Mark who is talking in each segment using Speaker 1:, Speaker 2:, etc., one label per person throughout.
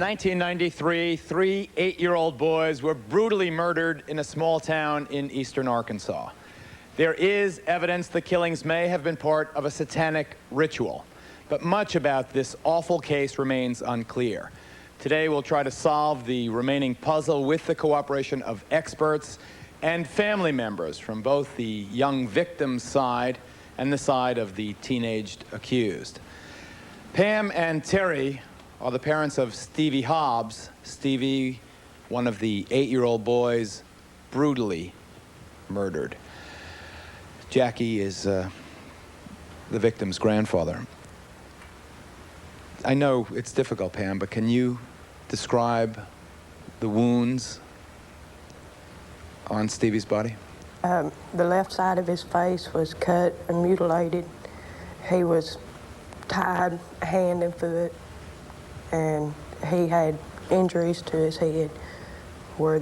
Speaker 1: 1993, three 8-year-old boys were brutally murdered in a small town in eastern Arkansas. There is evidence the killings may have been part of a satanic ritual, but much about this awful case remains unclear. Today we'll try to solve the remaining puzzle with the cooperation of experts and family members from both the young victim's side and the side of the teenaged accused. Pam and Terry are the parents of Stevie Hobbs. Stevie, one of the 8-year-old boys, brutally murdered. Jackie is the victim's grandfather. I know it's difficult, Pam, but can you describe the wounds on Stevie's body?
Speaker 2: The left side of his face was cut and mutilated. He was tied hand and foot, and he had injuries to his head where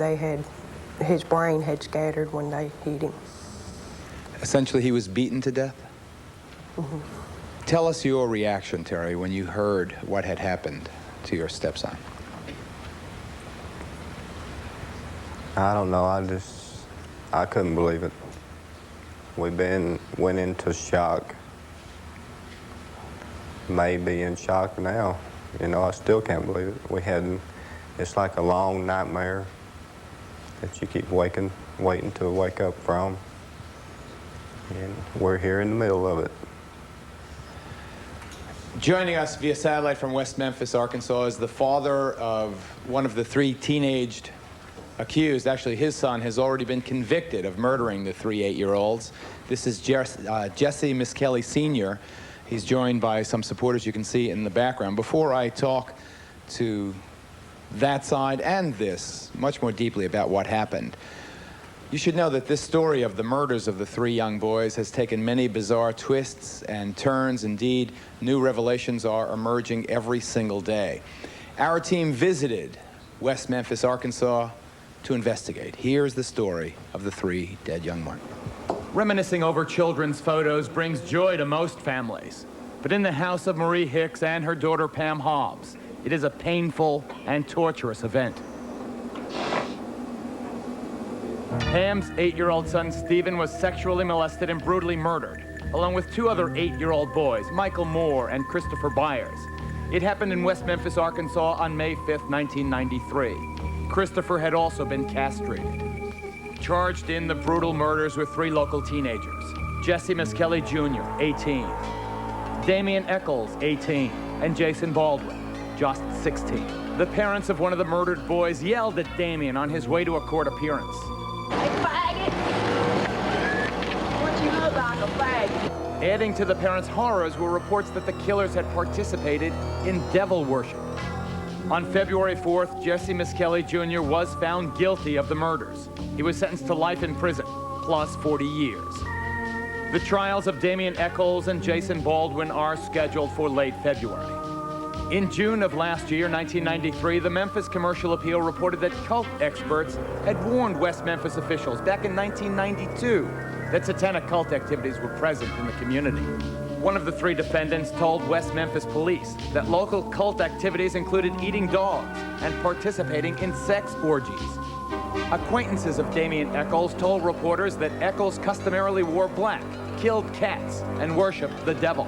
Speaker 2: his brain had scattered when they hit him.
Speaker 1: Essentially, he was beaten to death?
Speaker 2: Mm-hmm.
Speaker 1: Tell us your reaction, Terry, when you heard what had happened to your stepson.
Speaker 3: I don't know, I couldn't believe it. Went into shock. Maybe in shock now. You know, I still can't believe it. It's like a long nightmare that you keep waiting to wake up from. And we're here in the middle of it.
Speaker 1: Joining us via satellite from West Memphis, Arkansas, is the father of one of the three teenaged accused. Actually, his son has already been convicted of murdering the three 8-year-olds. This is Jesse Miskelly Sr. He's joined by some supporters you can see in the background. Before I talk to that side and this much more deeply about what happened, you should know that this story of the murders of the three young boys has taken many bizarre twists and turns. Indeed, new revelations are emerging every single day. Our team visited West Memphis, Arkansas to investigate. Here's the story of the three dead young men. Reminiscing over children's photos brings joy to most families. But in the house of Marie Hicks and her daughter Pam Hobbs, it is a painful and torturous event. Pam's 8-year-old son Stephen was sexually molested and brutally murdered, along with two other 8-year-old boys, Michael Moore and Christopher Byers. It happened in West Memphis, Arkansas on May 5th, 1993. Christopher had also been castrated. Charged in the brutal murders were three local teenagers: Jesse Miskelly Jr., 18, Damian Echols, 18, and Jason Baldwin, just 16. The parents of one of the murdered boys yelled at Damian on his way to a court appearance.
Speaker 4: Hey, faggot! What you look like, a faggot?
Speaker 1: Adding to the parents' horrors were reports that the killers had participated in devil worship. On February 4th, Jesse Miskelly Jr. was found guilty of the murders. He was sentenced to life in prison, plus 40 years. The trials of Damian Echols and Jason Baldwin are scheduled for late February. In June of last year, 1993, the Memphis Commercial Appeal reported that cult experts had warned West Memphis officials back in 1992 that satanic cult activities were present in the community. One of the three defendants told West Memphis police that local cult activities included eating dogs and participating in sex orgies. Acquaintances of Damian Echols told reporters that Echols customarily wore black, killed cats, and worshipped the devil.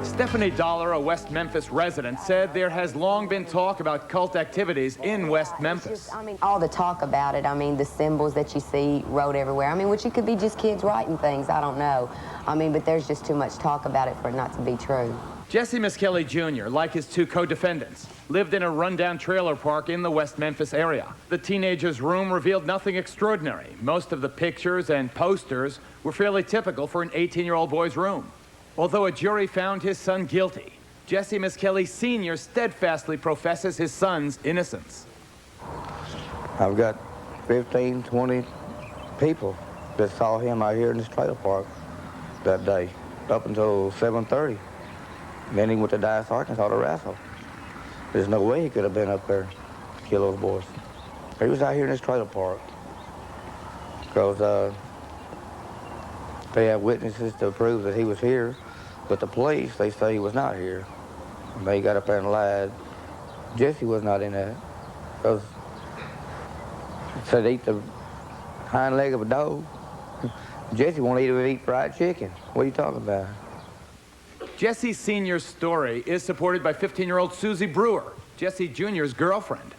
Speaker 1: Stephanie Dollar, a West Memphis resident, said there has long been talk about cult activities in West Memphis.
Speaker 5: All the talk about it, the symbols that you see wrote everywhere. Which it could be just kids writing things, I don't know. But there's just too much talk about it for it not to be true.
Speaker 1: Jesse Miskelly Jr., like his two co-defendants, lived in a rundown trailer park in the West Memphis area. The teenager's room revealed nothing extraordinary. Most of the pictures and posters were fairly typical for an 18-year-old boy's room. Although a jury found his son guilty, Jesse Miskelly Sr. steadfastly professes his son's innocence.
Speaker 6: I've got 15, 20 people that saw him out here in this trailer park that day, up until 7:30. Then he went to Dallas, Arkansas to wrestle. There's no way he could have been up there to kill those boys. He was out here in this trailer park because they have witnesses to prove that he was here, but the police, they say he was not here. And they got up there and lied Jesse was not in that. Because it said eat the hind leg of a dog. Jesse won't eat fried chicken. What are you talking about?
Speaker 1: Jesse Sr.'s story is supported by 15-year-old Susie Brewer, Jesse Jr.'s girlfriend.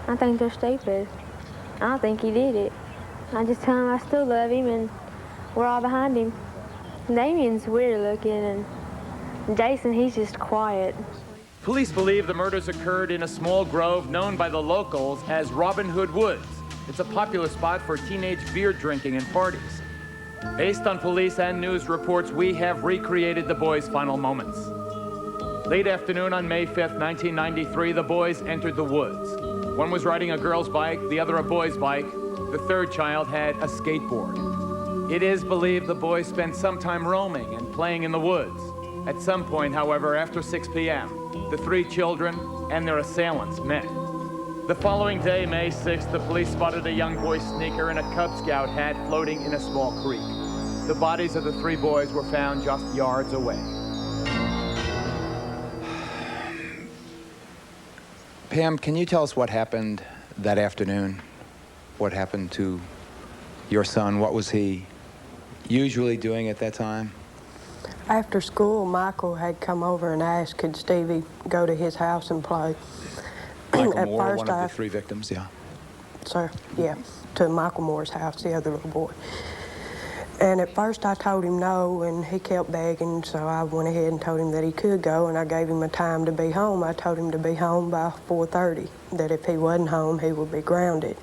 Speaker 7: I think they're stupid. I don't think he did it. I just tell him I still love him and we're all behind him. Damien's weird looking and Jason, he's just quiet.
Speaker 1: Police believe the murders occurred in a small grove known by the locals as Robin Hood Woods. It's a popular spot for teenage beer drinking and parties. Based on police and news reports, we have recreated the boys' final moments. Late afternoon on May 5th, 1993, the boys entered the woods. One was riding a girl's bike, the other a boy's bike. The third child had a skateboard. It is believed the boys spent some time roaming and playing in the woods. At some point, however, after 6 p.m., the three children and their assailants met. The following day, May 6th, the police spotted a young boy's sneaker and a Cub Scout hat floating in a small creek. The bodies of the three boys were found just yards away.
Speaker 8: Pam, can you tell us what happened that afternoon? What happened to your son? What was he usually doing at that time?
Speaker 2: After school, Michael had come over and asked could Stevie go to his house and play.
Speaker 8: Michael
Speaker 2: At
Speaker 8: Moore,
Speaker 2: first
Speaker 8: one of the three victims, yeah.
Speaker 2: Sir, yeah, to Michael Moore's house, the other little boy. And at first I told him no, and he kept begging, so I went ahead and told him that he could go, and I gave him a time to be home. I told him to be home by 4:30, that if he wasn't home, he would be grounded.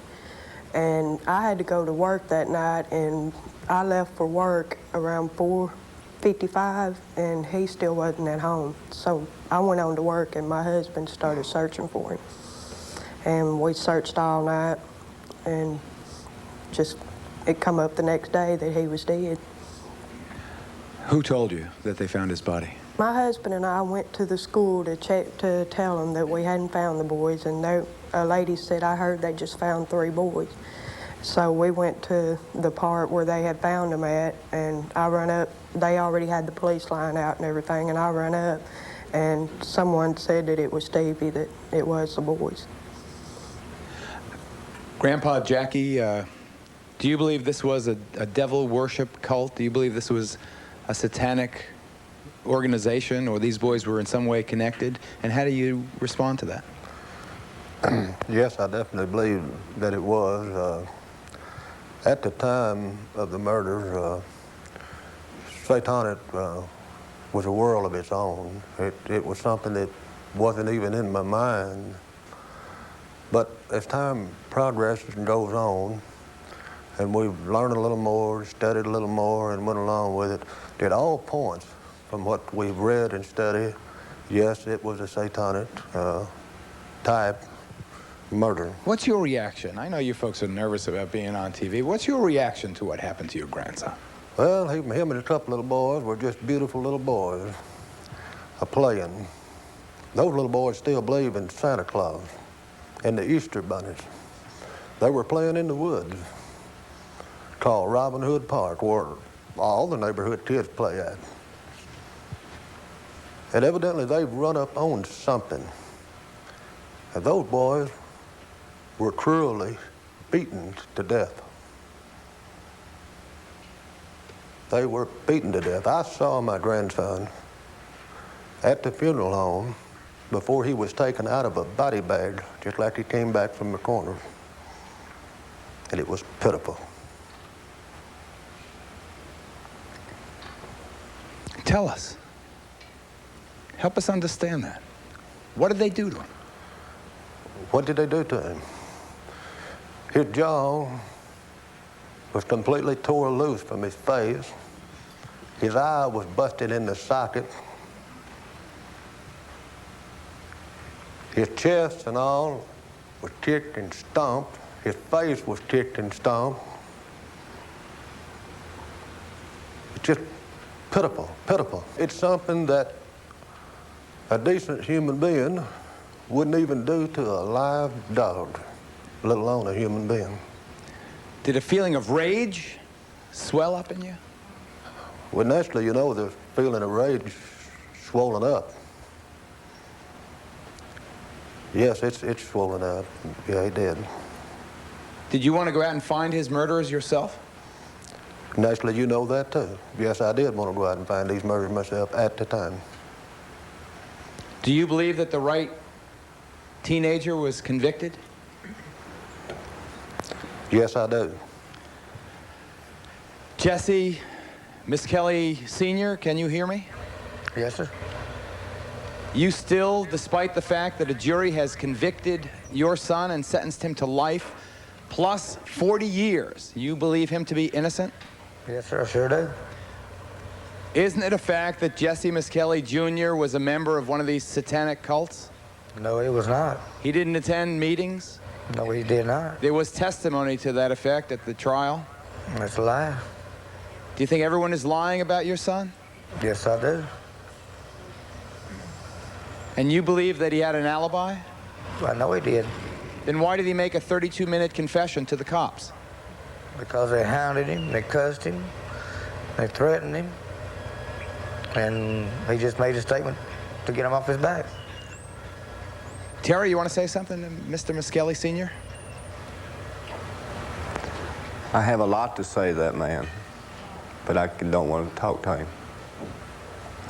Speaker 2: And I had to go to work that night, and I left for work around 4:55, and he still wasn't at home. So I went on to work, and my husband started searching for him. And we searched all night, and just it come up the next day that he was dead.
Speaker 8: Who told you that they found his body?
Speaker 2: My husband and I went to the school to check to tell them that we hadn't found the boys, and a lady said, I heard they just found 3 boys. So we went to the part where they had found them at, and I run up. They already had the police line out and everything, and I run up, and someone said that it was Stevie, that it was the boys.
Speaker 8: Grandpa Jackie, do you believe this was a devil worship cult? Do you believe this was a satanic organization, or these boys were in some way connected? And how do you respond to that?
Speaker 9: Yes, I definitely believe that it was. At the time of the murders, Satanic was a world of its own. It was something that wasn't even in my mind. But as time progresses and goes on, and we've learned a little more, studied a little more, and went along with it, it all points from what we've read and studied. Yes, it was a satanic type murder.
Speaker 8: What's your reaction? I know you folks are nervous about being on TV. What's your reaction to what happened to your grandson?
Speaker 9: Well, him and a couple little boys were just beautiful little boys playing. Those little boys still believe in Santa Claus and the Easter bunnies. They were playing in the woods called Robin Hood Park, where all the neighborhood kids play at. And evidently they've run up on something. And those boys were cruelly beaten to death. They were beaten to death. I saw my grandson at the funeral home before he was taken out of a body bag, just like he came back from the corner. And it was pitiful.
Speaker 8: Tell us. Help us understand that. What did they do to him?
Speaker 9: What did they do to him? His jaw was completely tore loose from his face. His eye was busted in the socket. His chest and all was kicked and stomped. His face was kicked and stomped. It's just pitiful, pitiful. It's something that a decent human being wouldn't even do to a live dog, let alone a human being.
Speaker 8: Did a feeling of rage swell up in you?
Speaker 9: Well, naturally, you know, the feeling of rage swollen up. Yes, it's swollen out. Yeah, he did.
Speaker 8: Did you want to go out and find his murderers yourself?
Speaker 9: Naturally, you know that too. Yes, I did want to go out and find these murderers myself at the time.
Speaker 8: Do you believe that the right teenager was convicted?
Speaker 9: Yes, I do.
Speaker 8: Jesse Misskelley Sr., can you hear me?
Speaker 6: Yes, sir.
Speaker 8: You still, despite the fact that a jury has convicted your son and sentenced him to life plus 40 years, you believe him to be innocent?
Speaker 6: Yes, sir, I sure do.
Speaker 8: Isn't it a fact that Jesse Misskelley Jr. was a member of one of these satanic cults?
Speaker 6: No, he was not.
Speaker 8: He didn't attend meetings?
Speaker 6: No, he did not.
Speaker 8: There was testimony to that effect at the trial.
Speaker 6: That's a lie.
Speaker 8: Do you think everyone is lying about your son?
Speaker 6: Yes, I do.
Speaker 8: And you believe that he had an alibi?
Speaker 6: I know he did.
Speaker 8: Then why did he make a 32-minute confession to the cops?
Speaker 6: Because they hounded him, they cussed him, they threatened him, and he just made a statement to get him off his back.
Speaker 8: Terry, you want to say something to Mr. Misskelley Sr.?
Speaker 3: I have a lot to say to that man, but I don't want to talk to him.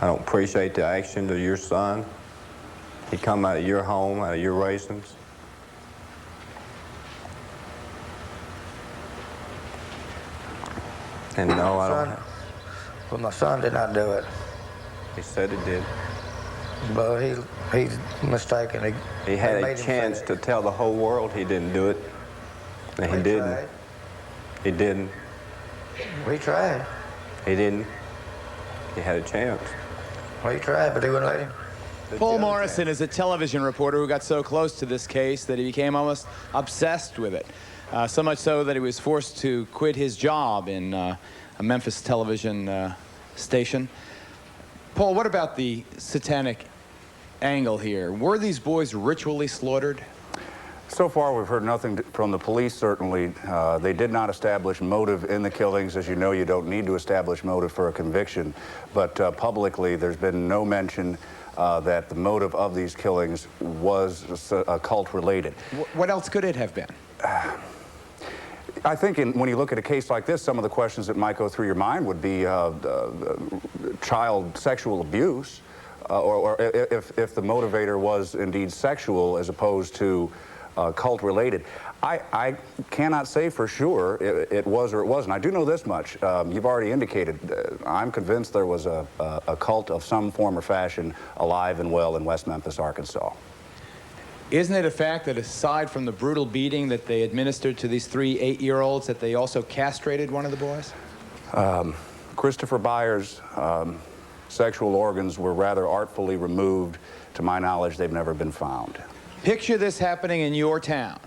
Speaker 3: I don't appreciate the action of your son. He come out of your home, out of your raisins. And no, I don't have.
Speaker 6: Well, my son did not do it.
Speaker 3: He said he did.
Speaker 6: But he's mistaken.
Speaker 3: He had
Speaker 6: they
Speaker 3: a
Speaker 6: made him
Speaker 3: chance
Speaker 6: say
Speaker 3: to
Speaker 6: that.
Speaker 3: tell the whole world he didn't do it, and he
Speaker 6: He
Speaker 3: didn't.
Speaker 6: tried.
Speaker 3: He didn't.
Speaker 6: We tried.
Speaker 3: He didn't. He had a chance.
Speaker 6: We tried, but they wouldn't let him.
Speaker 8: Paul Morrison is a television reporter who got so close to this case that he became almost obsessed with it. So much so that he was forced to quit his job in a Memphis television station. Paul, what about the satanic angle here? Were these boys ritually slaughtered?
Speaker 10: So far, we've heard nothing from the police, certainly. They did not establish motive in the killings. As you know, you don't need to establish motive for a conviction. But publicly, there's been no mention that the motive of these killings was cult-related.
Speaker 8: What else could it have been?
Speaker 10: I think when you look at a case like this, some of the questions that might go through your mind would be child sexual abuse, or if the motivator was indeed sexual as opposed to cult-related. I cannot say for sure it was or it wasn't. I do know this much. You've already indicated, I'm convinced there was a cult of some form or fashion alive and well in West Memphis, Arkansas.
Speaker 8: Isn't it a fact that aside from the brutal beating that they administered to these 3 8-year-olds, that they also castrated one of the boys?
Speaker 10: Christopher Byers' sexual organs were rather artfully removed. To my knowledge, they've never been found.
Speaker 8: Picture this happening in your town.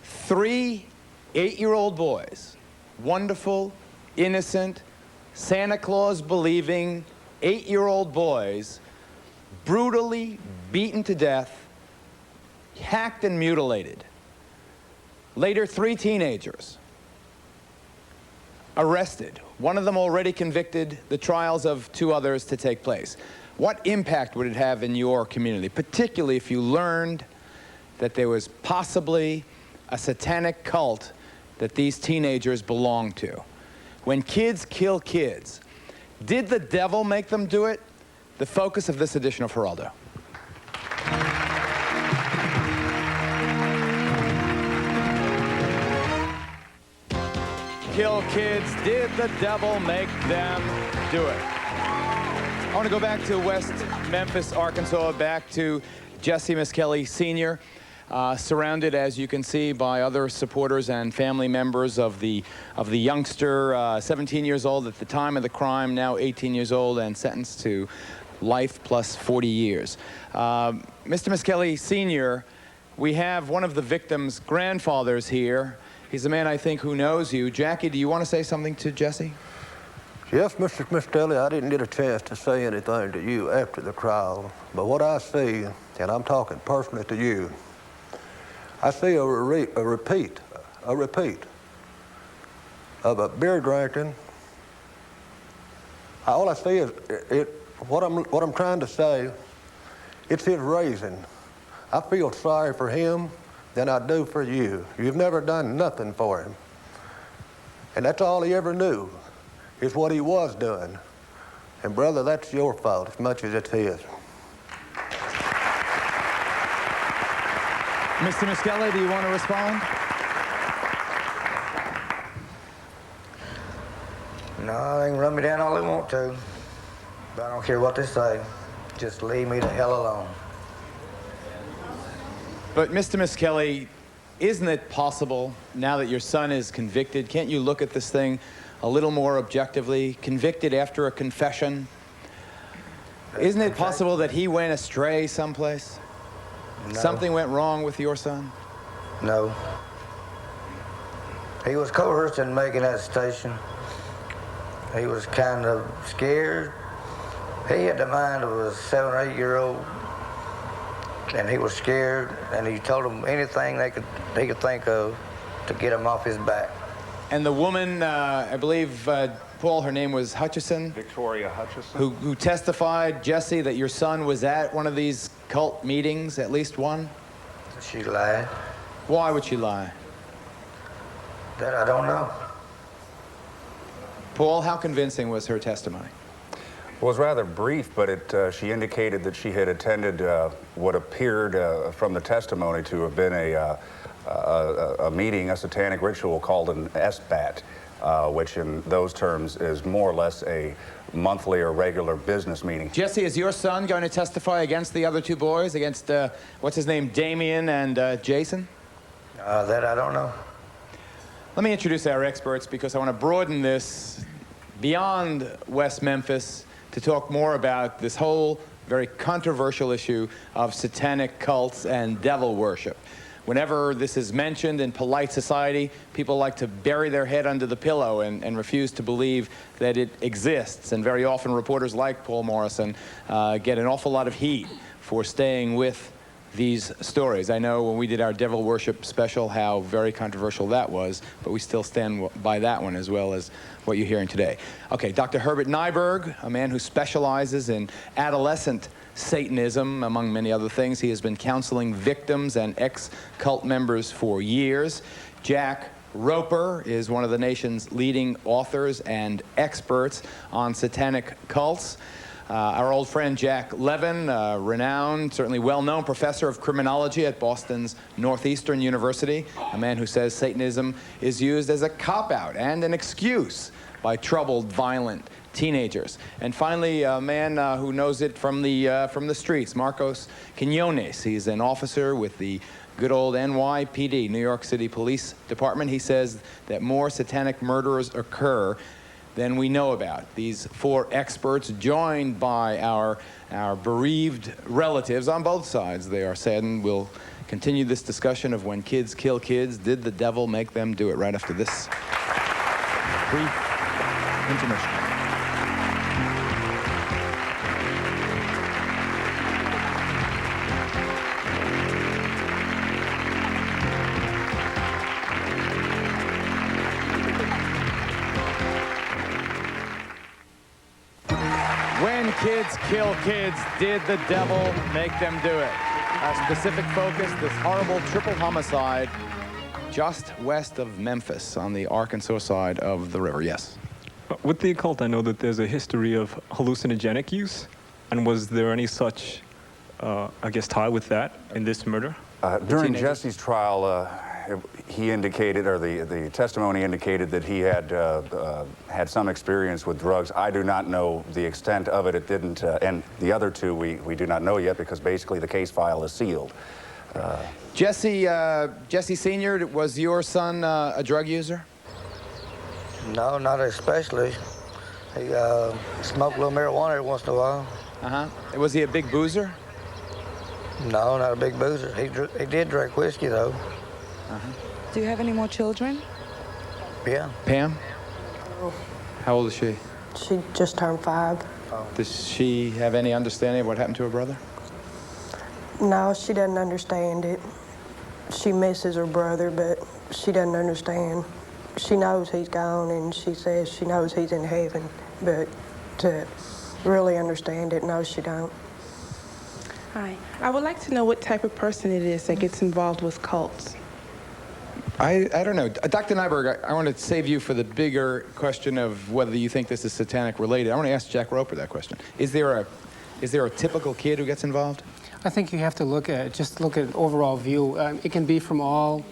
Speaker 8: 3 8-year-old boys, wonderful, innocent, Santa Claus believing 8-year-old boys, brutally beaten to death, hacked and mutilated. Later, 3 teenagers arrested, one of them already convicted, the trials of 2 others to take place. What impact would it have in your community, particularly if you learned that there was possibly a satanic cult that these teenagers belonged to? When kids kill kids, did the devil make them do it? The focus of this edition of Geraldo. Kill kids, did the devil make them do it? I want to go back to West Memphis, Arkansas, back to Jesse Misskelley Sr., surrounded, as you can see, by other supporters and family members of the youngster, 17 years old at the time of the crime, now 18 years old, and sentenced to life plus 40 years. Mr. Misskelley Sr., we have one of the victim's grandfathers here. He's a man, I think, who knows you. Jackie, do you want to say something to Jesse?
Speaker 9: Yes, Mr. Misskelley, I didn't get a chance to say anything to you after the trial, but what I see, and I'm talking personally to you, I see a repeat of a beer drinking. All I see is what I'm trying to say. It's his raising I feel sorry for him than I do for you. You've never done nothing for him. And that's all he ever knew, is what he was doing. And brother, that's your fault as much as it's his.
Speaker 1: Mr. Miskelly, do you want to respond?
Speaker 6: No, they can run me down all they want to. But I don't care what they say. Just leave me the hell alone.
Speaker 8: But Mr. Miskelly, isn't it possible, now that your son is convicted, can't you look at this thing a little more objectively? Convicted after a confession? Isn't it possible that he went astray someplace?
Speaker 6: No.
Speaker 8: Something went wrong with your son?
Speaker 6: No. He was coerced in making that station. He was kind of scared. He had the mind of a 7 or 8 year old, and he was scared, and he told them anything he could think of to get him off his back.
Speaker 8: And the woman, I believe, Paul, her name was Hutchison?
Speaker 10: Victoria Hutchison.
Speaker 8: Who testified, Jesse, that your son was at one of these cult meetings, at least one?
Speaker 6: She lied.
Speaker 8: Why would she lie?
Speaker 6: That I don't know.
Speaker 8: Paul, how convincing was her testimony?
Speaker 10: It was rather brief, but she indicated that she had attended what appeared from the testimony to have been a meeting, a satanic ritual called an SBAT, which in those terms is more or less a monthly or regular business meeting.
Speaker 8: Jesse, is your son going to testify against the other two boys, against, what's his name, Damien and Jason?
Speaker 6: That I don't know.
Speaker 8: Let me introduce our experts because I want to broaden this beyond West Memphis to talk more about this whole very controversial issue of satanic cults and devil worship. Whenever this is mentioned in polite society, people like to bury their head under the pillow and refuse to believe that it exists. And very often reporters like Paul Morrison get an awful lot of heat for staying with these stories. I know when we did our devil worship special how very controversial that was, but we still stand by that one as well as what you're hearing today. Okay, Dr. Herbert Nyberg, a man who specializes in adolescent Satanism, among many other things. He has been counseling victims and ex-cult members for years. Jack Roper is one of the nation's leading authors and experts on satanic cults. Our old friend Jack Levin, renowned, certainly well-known professor of criminology at Boston's Northeastern University, a man who says Satanism is used as a cop-out and an excuse by troubled, violent teenagers. And finally, a man who knows it from the streets, Marcos Quinones. He's an officer with the good old NYPD, New York City Police Department. He says that more satanic murders occur than we know about. These four experts, joined by our bereaved relatives on both sides, they are saddened. We'll continue this discussion of when kids kill kids. Did the devil make them do it? Right after this brief intermission. When kids kill kids, did the devil make them do it? Our specific focus, this horrible triple homicide just west of Memphis on the Arkansas side of the river. Yes?
Speaker 11: With the occult, I know that there's a history of hallucinogenic use. And was there any such, I guess, tie with that in this murder?
Speaker 10: During Jesse's trial, he indicated, or the testimony indicated, that he had had some experience with drugs. I do not know the extent of it. It didn't, and the other two we do not know yet because basically the case file is sealed.
Speaker 8: Jesse Sr., was your son a drug user?
Speaker 6: No, not especially. He smoked a little marijuana every once in a while.
Speaker 8: Was he a big boozer?
Speaker 6: No, not a big boozer. He did drink whiskey, though.
Speaker 12: Do you have any more children?
Speaker 6: Yeah.
Speaker 8: Pam? How old is she?
Speaker 2: She just turned 5.
Speaker 8: Does she have any understanding of what happened to her brother?
Speaker 2: No, she doesn't understand it. She misses her brother, but she doesn't understand. She knows he's gone, and she says she knows he's in heaven, but to really understand it, no, she don't.
Speaker 12: Hi. I would like to know what type of person it is that gets involved with cults.
Speaker 8: I don't know. Dr. Nyberg, I want to save you for the bigger question of whether you think this is satanic related. I want to ask Jack Roper that question. Is there a typical kid who gets involved?
Speaker 13: I think you have to look at an overall view. It can be from all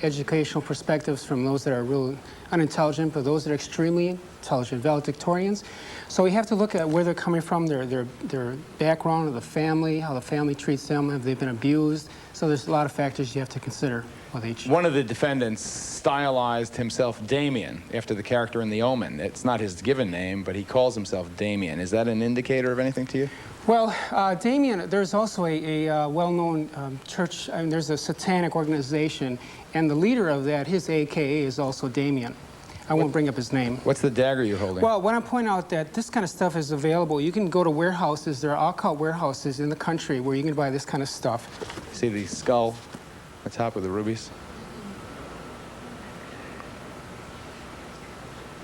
Speaker 13: educational perspectives, from those that are real unintelligent, but those that are extremely intelligent, valedictorians. So we have to look at where they're coming from, their background of the family, how the family treats them, have they been abused. So there's a lot of factors you have to consider with each.
Speaker 8: One of the defendants stylized himself Damien after the character in The Omen. It's not his given name, but he calls himself Damien. Is that an indicator of anything to you?
Speaker 13: Well, Damien, there's also a well-known church, there's a satanic organization, and the leader of that, his AKA is also Damien. I won't bring up his name.
Speaker 8: What's the dagger you're holding?
Speaker 13: Well, when I point out that this kind of stuff is available, you can go to warehouses, there are occult warehouses in the country where you can buy this kind of stuff.
Speaker 8: See the skull on top with the rubies?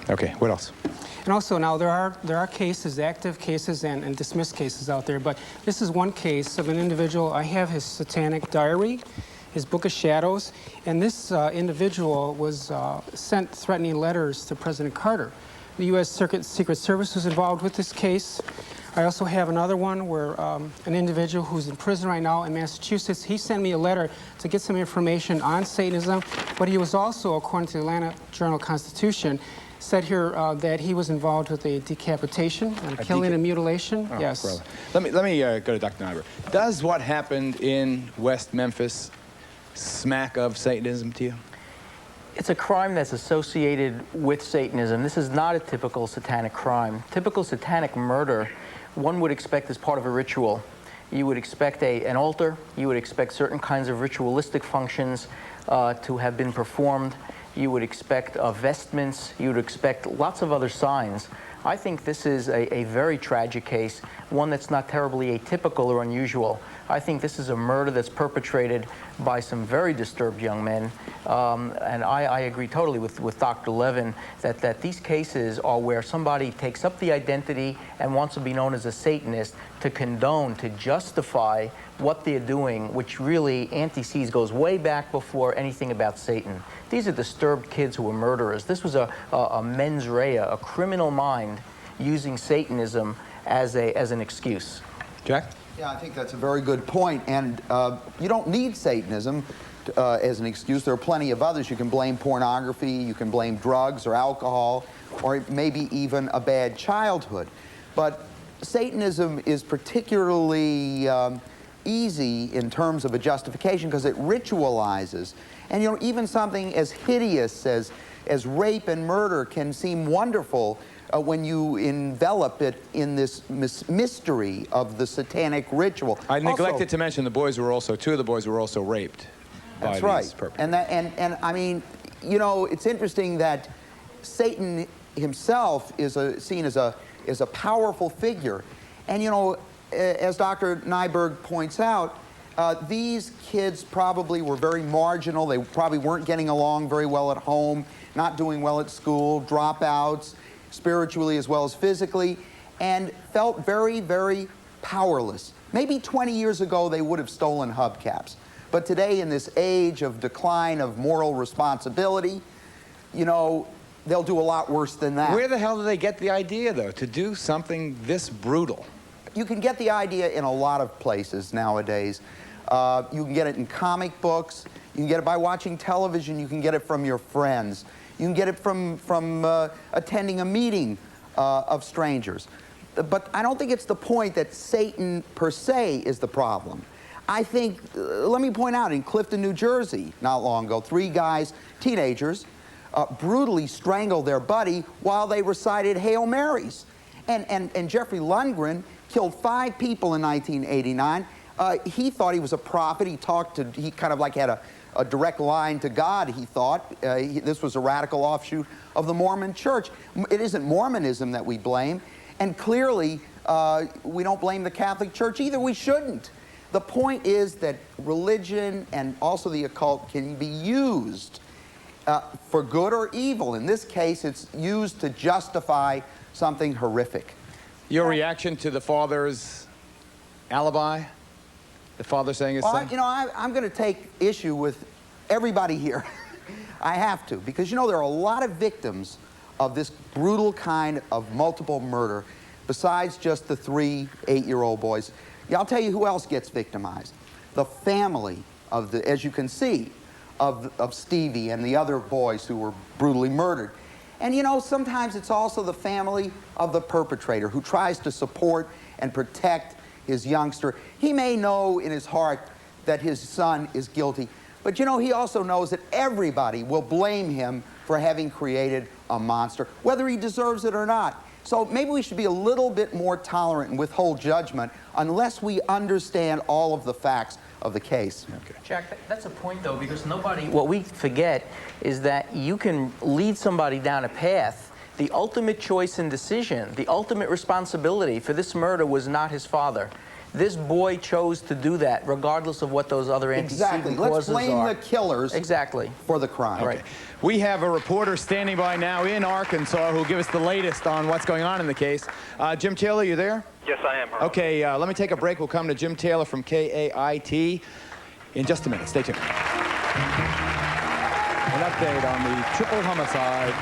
Speaker 8: Okay, what else?
Speaker 13: And also now there are cases, active cases and dismissed cases out there, but this is one case of an individual. I have his satanic diary, his Book of Shadows, and this individual was sent threatening letters to President Carter. The U.S. Secret Service was involved with this case. I also have another one where an individual who's in prison right now in Massachusetts, he sent me a letter to get some information on Satanism, but he was also, according to the Atlanta Journal-Constitution, said here that he was involved with a decapitation and killing and mutilation.
Speaker 8: Oh,
Speaker 13: yes.
Speaker 8: Brother. Let me go to Dr. Nyberg. Does what happened in West Memphis smack of Satanism to you?
Speaker 14: It's a crime that's associated with Satanism. This is not a typical satanic crime. Typical satanic murder, one would expect as part of a ritual. You would expect an altar. You would expect certain kinds of ritualistic functions to have been performed. You would expect vestments. You would expect lots of other signs. I think this is a very tragic case, one that's not terribly atypical or unusual. I think this is a murder that's perpetrated by some very disturbed young men. And I agree totally with Dr. Levin that these cases are where somebody takes up the identity and wants to be known as a Satanist to condone, to justify what they're doing, which really antecedes, goes way back before anything about Satan. These are disturbed kids who are murderers. This was a mens rea, a criminal mind using Satanism as an excuse.
Speaker 8: Jack?
Speaker 15: Yeah, I think that's a very good point. And you don't need Satanism as an excuse. There are plenty of others. You can blame pornography, you can blame drugs or alcohol, or maybe even a bad childhood. But Satanism is particularly easy in terms of a justification because it ritualizes. And you know, even something as hideous as rape and murder can seem wonderful when you envelop it in this mystery of the satanic ritual.
Speaker 8: I neglected to mention the boys were also, two of the boys were also raped.
Speaker 15: That's right. And I mean, you know, it's interesting that Satan himself is seen as a powerful figure. And you know, as Dr. Nyberg points out, these kids probably were very marginal. They probably weren't getting along very well at home, not doing well at school, dropouts, spiritually as well as physically, and felt very, very powerless. Maybe 20 years ago they would have stolen hubcaps. But today, in this age of decline of moral responsibility, you know, they'll do a lot worse than that.
Speaker 8: Where the hell do they get the idea, though, to do something this brutal?
Speaker 15: You can get the idea in a lot of places nowadays. You can get it in comic books. You can get it by watching television. You can get it from your friends. You can get it from attending a meeting of strangers. But I don't think it's the point that Satan per se is the problem. I think, let me point out, in Clifton, New Jersey, not long ago, 3 guys, teenagers, brutally strangled their buddy while they recited Hail Marys. And Jeffrey Lundgren killed 5 people in 1989. He thought he was a prophet. He kind of like had a direct line to God, he thought. This was a radical offshoot of the Mormon Church. It isn't Mormonism that we blame. And clearly, we don't blame the Catholic Church either. We shouldn't. The point is that religion and also the occult can be used for good or evil. In this case, it's used to justify something horrific.
Speaker 8: Your reaction to the father's alibi? The father saying his
Speaker 15: Well,
Speaker 8: son?
Speaker 15: I'm going to take issue with everybody here. I have to, because there are a lot of victims of this brutal kind of multiple murder besides just the 3 8-year-old boys. Yeah, I'll tell you who else gets victimized. The family of the, as you can see, of Stevie and the other boys who were brutally murdered. And sometimes it's also the family of the perpetrator who tries to support and protect his youngster. He may know in his heart that his son is guilty, but he also knows that everybody will blame him for having created a monster, whether he deserves it or not. So maybe we should be a little bit more tolerant and withhold judgment unless we understand all of the facts of the case.
Speaker 14: Okay. Jack, that's a point, though, because what we forget is that you can lead somebody down a path. The ultimate choice and decision, the ultimate responsibility for this murder was not his father. This boy chose to do that, regardless of what those other antecedent causes are.
Speaker 15: Let's blame the killers for the crime.
Speaker 8: Okay. We have a reporter standing by now in Arkansas who will give us the latest on what's going on in the case. Jim Taylor, you there?
Speaker 16: Yes, I am.
Speaker 8: Okay, let me take a break. We'll come to Jim Taylor from KAIT in just a minute. Stay tuned. An update on the triple homicide.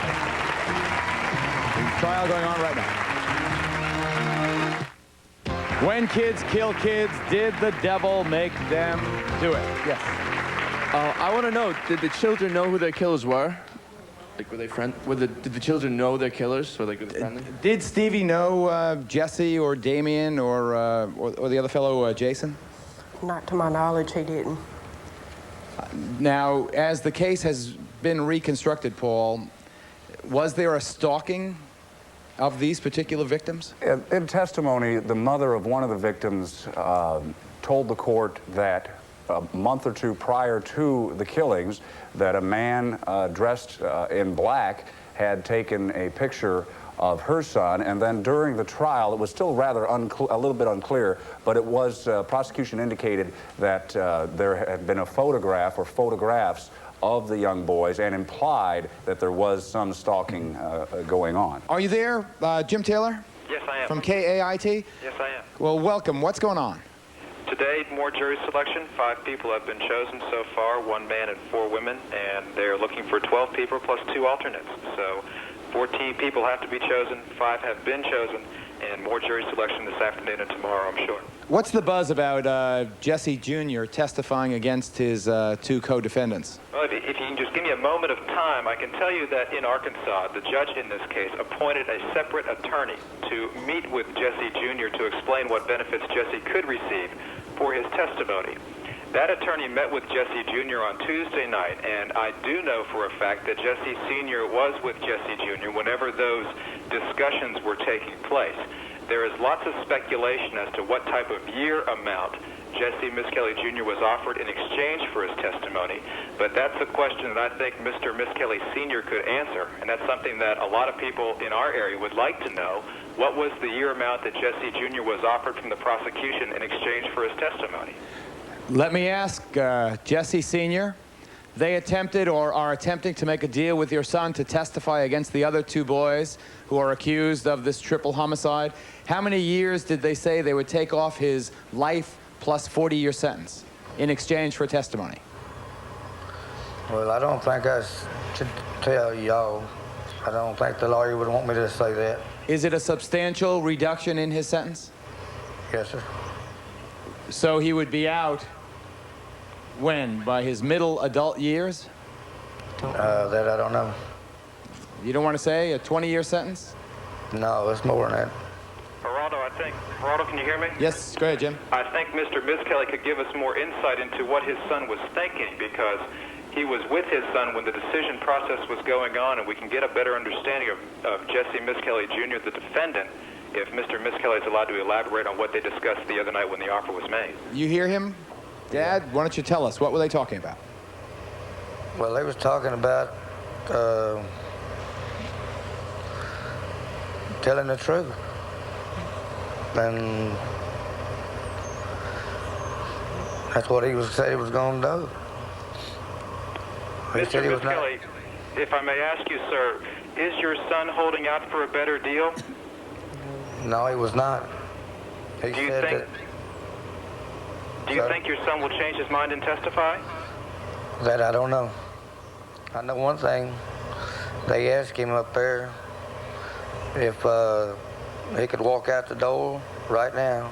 Speaker 8: The trial going on right now. When kids kill kids, did the devil make them do it? Yes.
Speaker 17: I want to know, did the children know who their killers were? Like, were they friends? Did the children know their killers? Or, like, were they friendly?
Speaker 8: Did Stevie know Jesse or Damien or the other fellow, Jason?
Speaker 2: Not to my knowledge, he didn't.
Speaker 8: Now, as the case has been reconstructed, Paul, was there a stalking of these particular victims?
Speaker 10: In testimony, the mother of one of the victims told the court that a month or two prior to the killings, that a man dressed in black had taken a picture of her son, and then during the trial, it was still rather a little bit unclear, but it was, prosecution indicated that there had been a photograph or photographs of the young boys and implied that there was some stalking going on.
Speaker 8: Are you there, Jim Taylor?
Speaker 16: Yes, I am.
Speaker 8: From KAIT?
Speaker 16: Yes, I am.
Speaker 8: Well, welcome. What's going on?
Speaker 16: Today, more jury selection. 5 people have been chosen so far, 1 man and 4 women, and they're looking for 12 people plus 2 alternates. So 14 people have to be chosen, 5 have been chosen, and more jury selection this afternoon and tomorrow, I'm sure.
Speaker 8: What's the buzz about Jesse Jr. testifying against his 2 co-defendants?
Speaker 16: Well, if you can just give me a moment of time, I can tell you that in Arkansas, the judge in this case appointed a separate attorney to meet with Jesse Jr. to explain what benefits Jesse could receive for his testimony. That attorney met with Jesse Jr. on Tuesday night, and I do know for a fact that Jesse Sr. was with Jesse Jr. whenever those discussions were taking place. There is lots of speculation as to what type of year amount Jesse Misskelley Jr. was offered in exchange for his testimony, but that's a question that I think Mr. Misskelley Sr. could answer, and that's something that a lot of people in our area would like to know. What was the year amount that Jesse Jr. was offered from the prosecution in exchange for his testimony?
Speaker 8: Let me ask Jesse Sr., they attempted or are attempting to make a deal with your son to testify against the other 2 boys who are accused of this triple homicide. How many years did they say they would take off his life plus 40-year sentence in exchange for testimony?
Speaker 6: Well, I don't think I should tell y'all. I don't think the lawyer would want me to say that.
Speaker 8: Is it a substantial reduction in his sentence?
Speaker 6: Yes, sir.
Speaker 8: So he would be out when? By his middle adult years?
Speaker 6: That I don't know.
Speaker 8: You don't want to say a 20-year sentence?
Speaker 6: No, it's more than that.
Speaker 16: Geraldo, can you hear me?
Speaker 8: Yes, go ahead, Jim.
Speaker 16: I think Mr. Misskelley could give us more insight into what his son was thinking, because he was with his son when the decision process was going on, and we can get a better understanding of Jesse Misskelley Jr., the defendant, if Mr. Misskelley is allowed to elaborate on what they discussed the other night when the offer was made.
Speaker 8: You hear him? Dad, why don't you tell us? What were they talking about?
Speaker 6: Well, they was talking about telling the truth. And that's what he said he was going to do. He said he was
Speaker 16: Misskelley, if I may ask you, sir, is your son holding out for a better deal?
Speaker 6: No, he was not. He
Speaker 16: Do you
Speaker 6: said
Speaker 16: think Do you think your son will change his mind and testify?
Speaker 6: That I don't know. I know one thing. They asked him up there if he could walk out the door right now,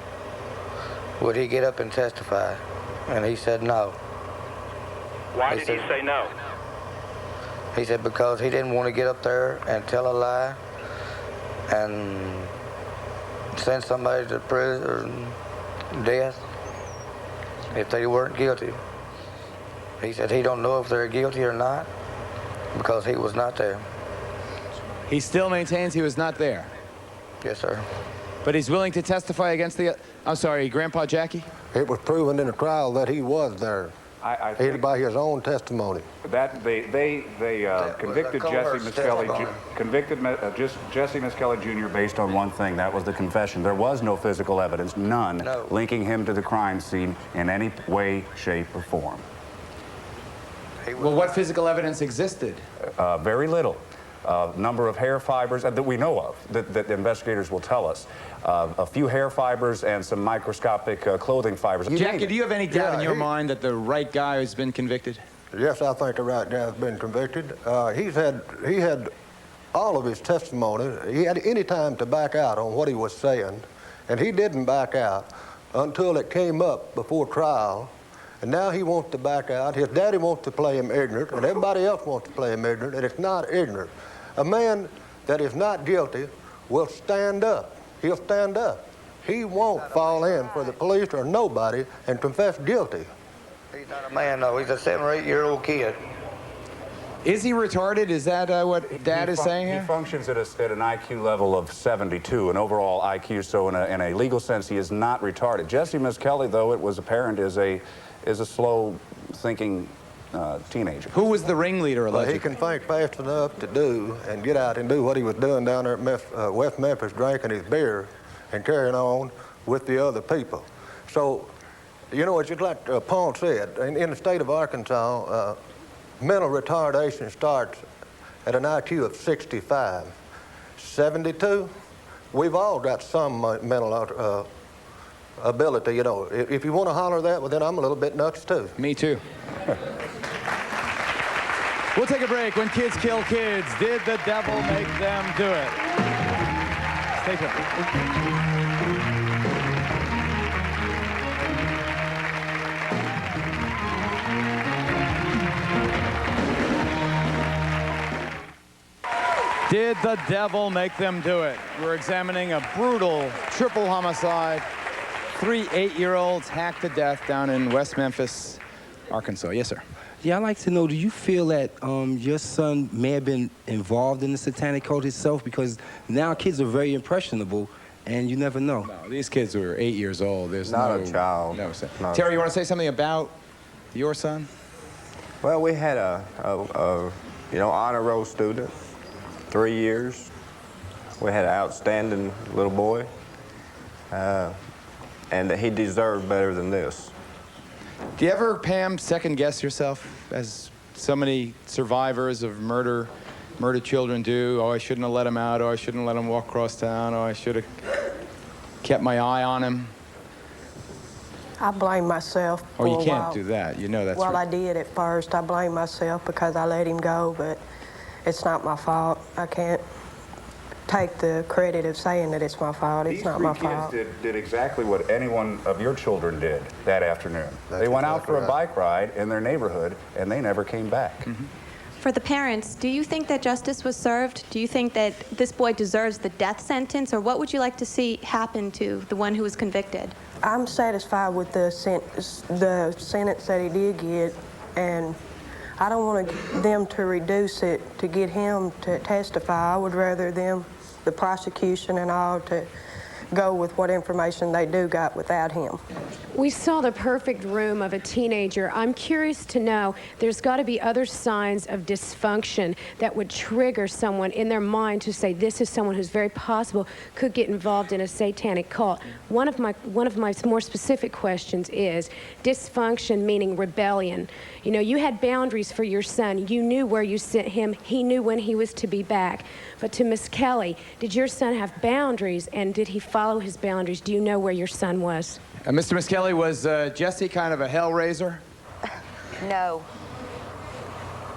Speaker 6: would he get up and testify? And he said no.
Speaker 16: Why did he say no?
Speaker 6: He said because he didn't want to get up there and tell a lie and send somebody to prison or death if they weren't guilty. He said he don't know if they're guilty or not because he was not there.
Speaker 8: He still maintains he was not there.
Speaker 6: Yes, sir.
Speaker 8: But he's willing to testify against the... I'm sorry, Grandpa Jackie?
Speaker 9: It was proven in the trial that he was there.
Speaker 10: I think
Speaker 9: By his own testimony.
Speaker 10: that they convicted Jesse Miskelly Jr. based on one thing. That was the confession. There was no physical evidence, none, linking him to the crime scene in any way, shape, or form.
Speaker 8: Well, what physical evidence existed?
Speaker 10: Very little. Number of hair fibers that we know of, that the investigators will tell us. A few hair fibers and some microscopic clothing fibers.
Speaker 8: Jackie, do you have any doubt in your mind that the right guy has been convicted?
Speaker 9: Yes, I think the right guy has been convicted. He had all of his testimony. He had any time to back out on what he was saying, and he didn't back out until it came up before trial. And now he wants to back out. His daddy wants to play him ignorant, and everybody else wants to play him ignorant, and it's not ignorant. A man that is not guilty will stand up. He'll stand up. He won't fall in for the police or nobody and confess guilty.
Speaker 6: He's not a man, though. He's a 7 or 8 year old kid.
Speaker 8: Is he retarded? Is that what Dad is saying here?
Speaker 10: He functions at an IQ level of 72, an overall IQ, so in a legal sense, he is not retarded. Jesse Miskelly, though, it was apparent, is a slow-thinking teenager.
Speaker 8: Who was the ringleader, allegedly?
Speaker 9: He can think fast enough to do and get out and do what he was doing down there at West Memphis, drinking his beer and carrying on with the other people. So, you know, it's just like Paul said, in the state of Arkansas, mental retardation starts at an IQ of 65. 72, we've all got some mental ability, you know. If you want to holler that, well, then I'm a little bit nuts, too.
Speaker 8: Me, too. We'll take a break. When kids kill kids, did the devil make them do it? Stay tuned. Did the devil make them do it? We're examining a brutal triple homicide. 3 8-year-olds hacked to death down in West Memphis, Arkansas. Yes, sir.
Speaker 18: Yeah, I'd like to know, do you feel that your son may have been involved in the satanic cult itself? Because now kids are very impressionable, and you never know.
Speaker 8: No, these kids were 8 years old. There's
Speaker 3: Not
Speaker 8: no,
Speaker 3: a child.
Speaker 8: No,
Speaker 3: Not
Speaker 8: Terry, you want to say something about your son?
Speaker 3: Well, we had a honor roll student, 3 years. We had an outstanding little boy, and he deserved better than this.
Speaker 8: Do you ever, Pam, second-guess yourself, as so many survivors of murdered children do? Oh, I shouldn't have let him out. Oh, I shouldn't let him walk across town. Oh, I should have kept my eye on him.
Speaker 2: I blame myself for
Speaker 8: Oh, you
Speaker 2: a
Speaker 8: can't
Speaker 2: while.
Speaker 8: do that. You know that's
Speaker 2: Well,
Speaker 8: right.
Speaker 2: I did at first. I blame myself because I let him go, but it's not my fault. I can't take the credit of saying that it's my fault. It's not my fault.
Speaker 10: These 3 kids did exactly what any one of your children did that afternoon. They went out for a bike ride in their neighborhood, and they never came back.
Speaker 19: For the parents, do you think that justice was served? Do you think that this boy deserves the death sentence, or what would you like to see happen to the one who was convicted?
Speaker 2: I'm satisfied with the sentence that he did get, and I don't want them to reduce it to get him to testify. I would rather the prosecution and all, to go with what information they do got without him.
Speaker 20: We saw the perfect room of a teenager. I'm curious to know, there's got to be other signs of dysfunction that would trigger someone in their mind to say this is someone who's very possible could get involved in a satanic cult. One of my more specific questions is dysfunction, meaning rebellion. You know, you had boundaries for your son. You knew where you sent him. He knew when he was to be back. But to Miss Kelly, did your son have boundaries, and did he follow his boundaries? Do you know where your son was?
Speaker 1: Mr. Miskelly, was Jesse kind of a hellraiser?
Speaker 5: No.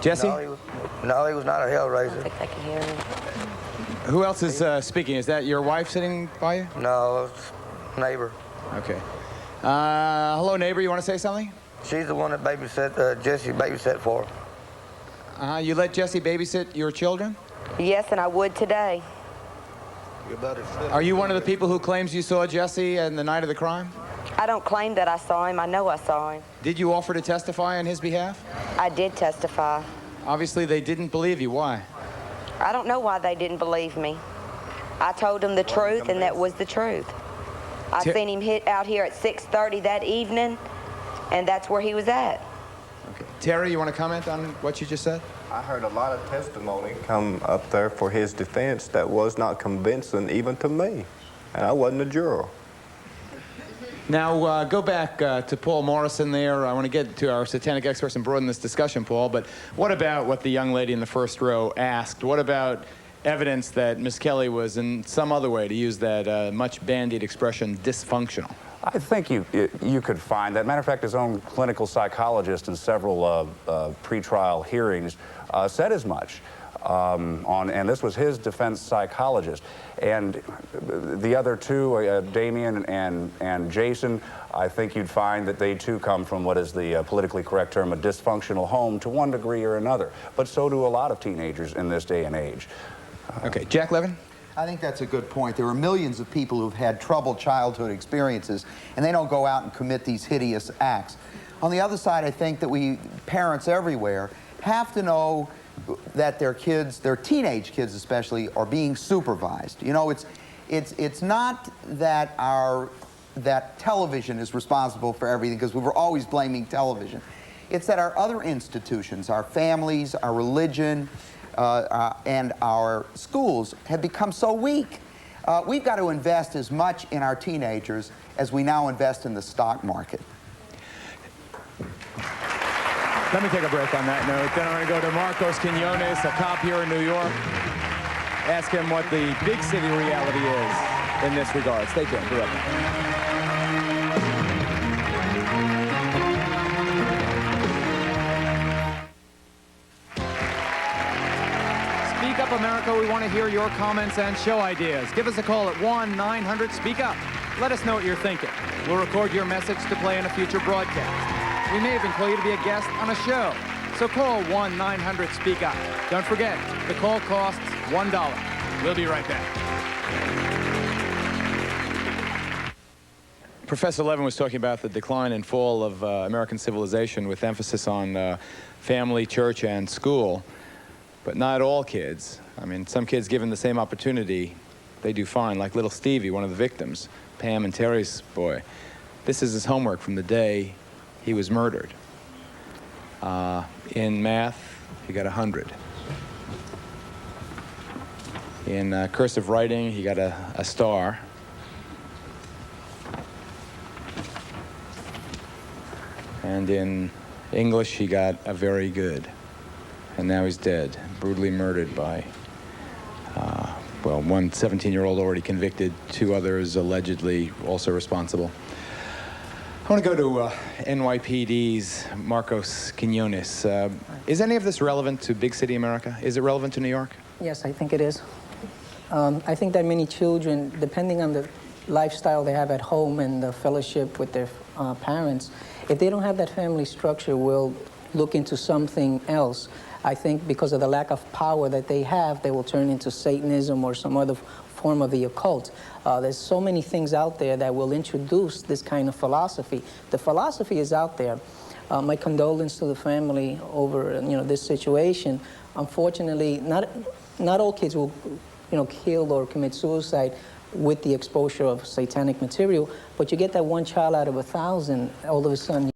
Speaker 1: Jesse?
Speaker 6: No, he was not a hellraiser.
Speaker 5: I don't think I can hear him.
Speaker 1: Who else is speaking? Is that your wife sitting by you?
Speaker 6: No, neighbor.
Speaker 1: Okay. Hello, neighbor. You want to say something?
Speaker 6: She's the one that babysat, Jesse babysat for.
Speaker 1: You let Jesse babysit your children?
Speaker 5: Yes, and I would today.
Speaker 1: Are you one of the people who claims you saw Jesse on the night of the crime?
Speaker 5: I don't claim that I saw him. I know I saw him.
Speaker 1: Did you offer to testify on his behalf?
Speaker 5: I did testify.
Speaker 1: Obviously, they didn't believe you. Why?
Speaker 5: I don't know why they didn't believe me. I told them the truth, and that was the truth. I seen him hit out here at 6:30 that evening, and that's where he was at.
Speaker 1: Okay. Terry, you want to comment on what you just said?
Speaker 3: I heard a lot of testimony come up there for his defense that was not convincing even to me, and I wasn't a juror.
Speaker 1: Now, go back to Paul Morrison there. I want to get to our satanic experts and broaden this discussion, Paul, but what about what the young lady in the first row asked? What about evidence that Miskelly was in some other way, to use that much bandied expression, dysfunctional?
Speaker 10: I think you could find that. Matter of fact, his own clinical psychologist in several pretrial hearings said as much. And this was his defense psychologist. And the other two, Damien and Jason, I think you'd find that they too come from what is the politically correct term, a dysfunctional home to one degree or another. But so do a lot of teenagers in this day and age.
Speaker 1: Okay, Jack Levin?
Speaker 15: I think that's a good point. There are millions of people who've had troubled childhood experiences, and they don't go out and commit these hideous acts. On the other side, I think that we, parents everywhere, have to know that their kids, their teenage kids especially, are being supervised. You know, it's not that that television is responsible for everything, because we were always blaming television. It's that our other institutions, our families, our religion, and our schools have become so weak. We've got to invest as much in our teenagers as we now invest in the stock market.
Speaker 1: Let me take a break on that note. Then I'm going to go to Marcos Quinones, a cop here in New York. Ask him what the big city reality is in this regard. Stay tuned. Be right back. Speak Up America, we want to hear your comments and show ideas. Give us a call at 1-900-SPEAK-UP. Let us know what you're thinking. We'll record your message to play in a future broadcast. We may even call you to be a guest on a show. So call 1-900-SPEAK-UP. Don't forget, the call costs $1. We'll be right back. Professor Levin was talking about the decline and fall of American civilization with emphasis on family, church, and school. But not all kids. I mean, some kids given the same opportunity, they do fine, like little Stevie, one of the victims, Pam and Terry's boy. This is his homework from the day he was murdered. In math, he got 100. In cursive writing, he got a star. And in English, he got a very good. And now he's dead, brutally murdered by, well, one 17-year-old already convicted, two others allegedly also responsible. I want to go to NYPD's Marcos Quinones. Is any of this relevant to big city America? Is it relevant to New York?
Speaker 21: Yes, I think it is. I think that many children, depending on the lifestyle they have at home and the fellowship with their parents, if they don't have that family structure, will look into something else. I think because of the lack of power that they have, they will turn into Satanism or some other form of the occult. There's so many things out there that will introduce this kind of philosophy. The philosophy is out there. My condolence to the family over this situation. Unfortunately, not all kids will kill or commit suicide with the exposure of satanic material, but you get that one child out of 1,000, all of a sudden